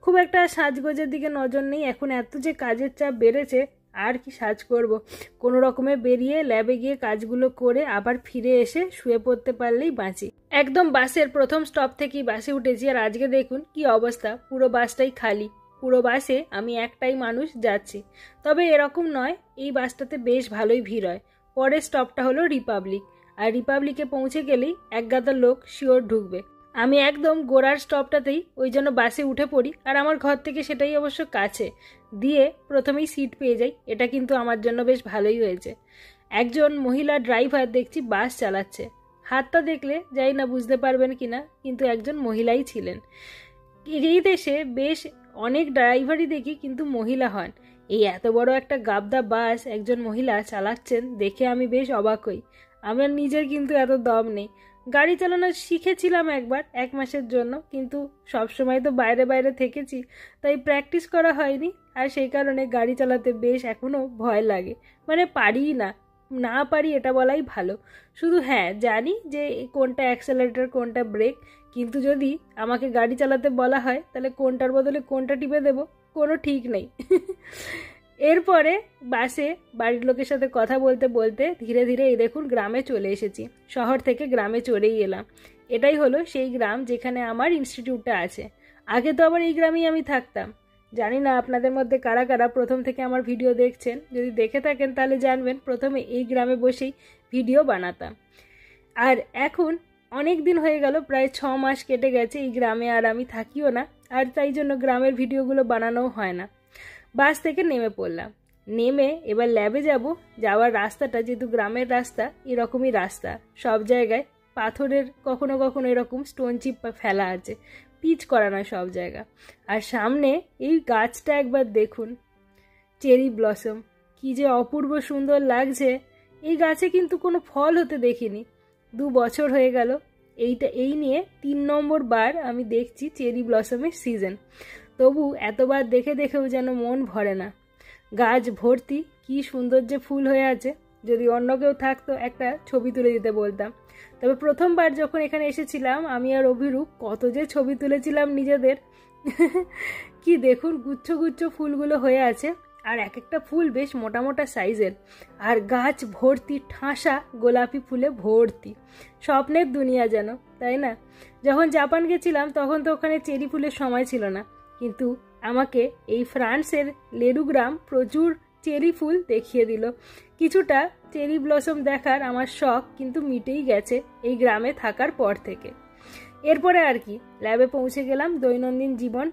খুব একটা সাজগোজের দিকে নজর নেই, এখন এত যে কাজের চাপ বেড়েছে আর কি সাজ করব। কোনো রকমে বেরিয়ে ল্যাবে গিয়ে কাজগুলো করে আবার ফিরে এসে শুয়ে পড়তে পারলেই বাঁচি। একদম বাসের প্রথম স্টপ থেকেই বাসে উঠেছি, আর আজকে দেখুন কি অবস্থা, পুরো বাসটাই খালি। পুরো বাসে আমি একটাই মানুষ যাচ্ছি। তবে এরকম নয়, এই বাসটাতে বেশ ভালোই ভিড় হয়। পরের স্টপটা হলো রিপাবলিক, আর রিপাবলিকে পৌঁছে গেলেই এক গাদা লোক শিওর ঢুকবে। আমি একদম গোড়ার স্টপটাতেই ওই জন্য বাসে উঠে পড়ি, আর আমার ঘর থেকে সেটাই অবশ্য কাছে। দিয়ে প্রথমেই সিট পেয়ে যাই, এটা কিন্তু আমার জন্য বেশ ভালোই হয়েছে। একজন মহিলা ড্রাইভার দেখছি বাস চালাচ্ছে। হাতটা দেখলে যাই না বুঝতে পারবেন কিনা, কিন্তু একজন মহিলাই ছিলেন। এই দেশে বেশ অনেক ড্রাইভারই দেখি কিন্তু মহিলা হন, এই এত বড় একটা গাবদা বাস একজন মহিলা চালাচ্ছেন দেখে আমি বেশ অবাক হই। আমার নিজের কিন্তু এত দম নেই। গাড়ি চালানো শিখেছিলাম একবার 1 মাসের জন্য, কিন্তু সবসময় তো বাইরে বাইরে থেকেছি, তাই প্র্যাকটিস করা হয়নি, আর সেই কারণে গাড়ি চালাতে বেশ এখনও ভয় লাগে। মানে পারিই না, না পারি এটা বলাই ভালো। শুধু হ্যাঁ জানি যে কোনটা অ্যাক্সেলারেটর কোনটা ব্রেক, কিন্তু যদি আমাকে গাড়ি চালাতে বলা হয় তাহলে কোনটার বদলে কোনটা টিপে দেব কোনো ঠিক নেই। এরপরে বাসে বাড়ির লোকের সাথে কথা বলতে বলতে ধীরে ধীরে এই দেখুন গ্রামে চলে এসেছি। শহর থেকে গ্রামে চলেই এলাম। এটাই হলো সেই গ্রাম যেখানে আমার ইনস্টিটিউটটা আছে। আগে তো আবার এই গ্রামেই আমি থাকতাম। জানি না আপনাদের মধ্যে কারা কারা প্রথম থেকে আমার ভিডিও দেখছেন, যদি দেখে থাকেন তাহলে জানবেন প্রথমে এই গ্রামে বসেই ভিডিও বানাতাম। আর এখন অনেক দিন হয়ে গেল, প্রায় 6 মাস কেটে গেছে এই গ্রামে আর আমি থাকিও না, আর তাই জন্য গ্রামের ভিডিওগুলো বানানোও হয় না। বাস থেকে নেমে পড়লাম। নেমে এবার ল্যাবে যাব। যাওয়ার রাস্তাটা যেহেতু গ্রামের রাস্তা, এরকমই রাস্তা, সব জায়গায় পাথরের কখনো কখনো এরকম স্টোন চিপ ফেলা আছে, পিচ করা নয় সব জায়গা। আর সামনে এই গাছটা একবার দেখুন, চেরি ব্লসম, কি যে অপূর্ব সুন্দর লাগছে। এই গাছে কিন্তু কোনো ফল হতে দেখিনি, 2 বছর হয়ে গেল। এই নিয়ে 3 নম্বর বার আমি দেখছি চেরি ব্লসমের সিজন। তবু এতবার দেখে দেখেও যেন মন ভরে না। গাছ ভর্তি কি সুন্দর যে ফুল হয়ে আছে, যদি অন্য কেউ থাকতো একটা ছবি তুলে দিতে বলতাম। তবে প্রথমবার যখন এখানে এসেছিলাম আমি আর অভিরূপ কত যে ছবি তুলেছিলাম নিজেদের। কি দেখুন গুচ্ছ গুচ্ছ ফুলগুলো হয়ে আছে, আর এক একটা ফুল বেশ মোটা মোটা সাইজের, আর গাছ ভর্তি ঠাসা গোলাপি ফুলে ভর্তি। স্বপ্নের দুনিয়া যেন, তাই না? যখন জাপান গেছিলাম তখন তো ওখানে চেরি ফুলের সময় ছিল না, কিন্তু আমাকে এই ফ্রান্সের লেরুগ্রাম প্রচুর চেরি ফুল দেখিয়ে দিল। কিছুটা চেরি ব্লসম দেখার আমার শখ কিন্তু মিটেই গেছে এই গ্রামে থাকার পর থেকে। এরপরে আর কি, ল্যাবে পৌঁছে গেলাম। দৈনন্দিন জীবন